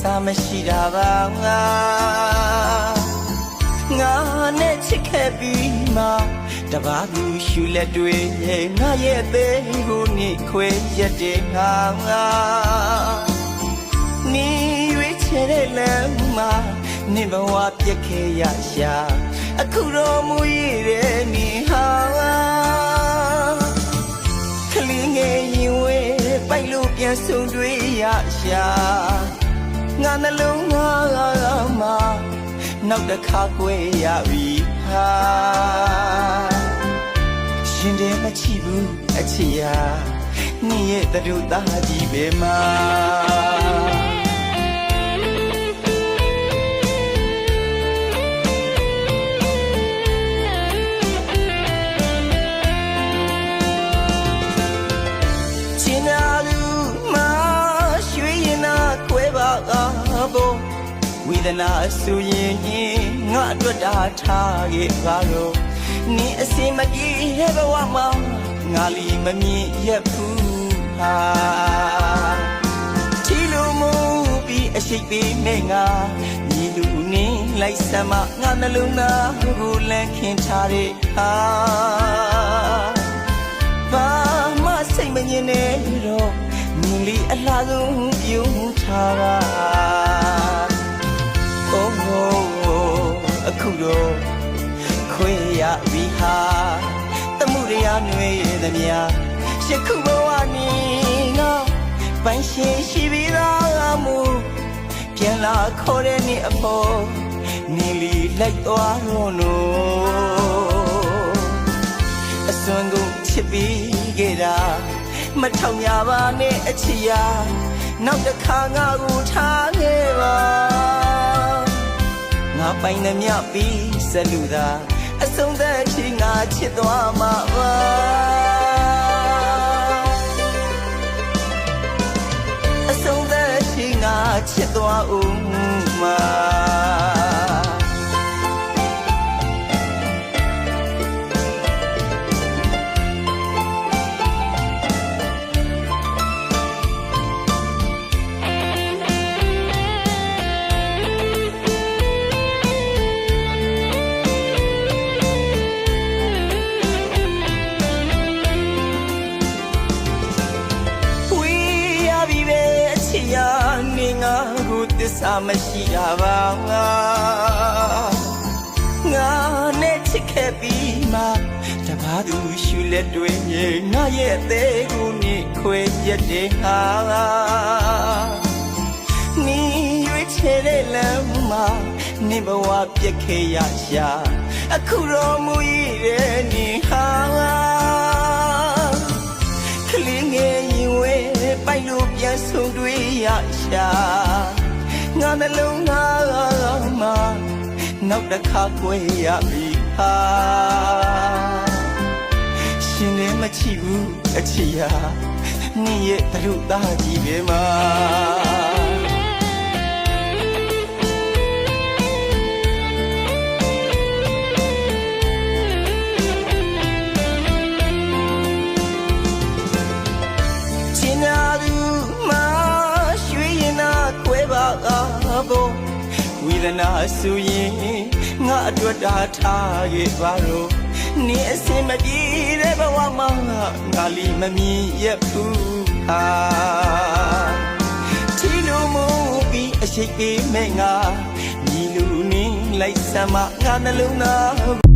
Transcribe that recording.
စာမရှိတာပါငါနဲ့ချစ်ခဲ့ပြီးမှတပါးသူရှူလက်တွေငါရဲ့သေးကိုနေခွေရက်တဲ့ငါနေရွေးချယ်တဲ့လမ်းမှာနေဘဝပြက်ခဲ့ရရှာအခုတော့မူရည်တဲ့နေဟာကလေးငယ်ရင်ဝဲပိုက်လို့ပြန်ဆုံတွေ့ရရှာငါနှလုံးသားမှာနောက်တစ်ခါကွဲရပြီဟာရှင်တယ်မချီဘူးအချစ်ရာနေ့ရဲ့တူသားကြီးပဲမှာဝေဒနာဆိုရင်ငါအတွက်တာထားခဲ့ပါတော့နင်းအစင်မပြေတဲ့ဘဝမှာငါလီမမြင်ရဘူးဟာချီလိုမူပြီးအရှိတ်ပေးမဲ့ငါညီလူနင်းလိုက်စမ်းမငါနှလုံးသားကိုလန့်ခင်ထားတဲ့ဟာဘာမှစိတ်မငြင်းနဲ့တော့မြင်လီအလားဆုံးပြုံးထားပါအခုတော့ခွေရပြီဟာတမှုရရနှွေရသမျှရှစ်ခုဘဝနီငါပိုင်ရှင်ရှိပြီးသားမူပြန်လာခေါ်တဲ့နေ့အဖို့နေလီလိုက်သွားတော့လို့အစွမ်းကုန်ချစ်ပြီးခဲ့တာမထောင်ရပါနဲ့အချစ်ရာနောက်တစ်ခါငါကိုထားခဲ့ပါငါပိုင်နှမြပြီးစလူသာအဆုံးသက်ချီငါချစ်သွားမှာပါအဆုံးသက်ချီငါချစ်သွားဦးမှာသစ္စာမရှိတာပါငါနဲ့ချစ်ခဲ့ပြီးမှတပါးသူရှူလက်တွေငါရဲ့အသေးကိုနေခွေရက်တဲ့ဟာနေရွေးချယ်တဲ့လမ်းမှာနေဘဝပြက်ခဲ့ရရှာအခုတော့မူရည်တဲ့နေဟာကလေးငယ်ရင်ဝဲပိုက်လို့ပြန်ဆုံတွေ့ရရှာငါနှလုံးသားမှာနောက်တစ်ခါကွဲရပြီဟာရှင်လည်းမချီဘူးအချစ်ရာနေ့ရဲ့တူသားကြီးပဲမှာဝေဒနာဆိုရင်ငါအတွက်တာထားခဲ့ပါတော့နင်းအစင်မပြေတဲ့ဘဝမှာငါလီမမြင်ရဘူးဟာချီလိုမူပြီးအရှိတ်ပေးမဲ့ငါညီလူနင်းလိုက်စမ်းမငါနှလုံးသား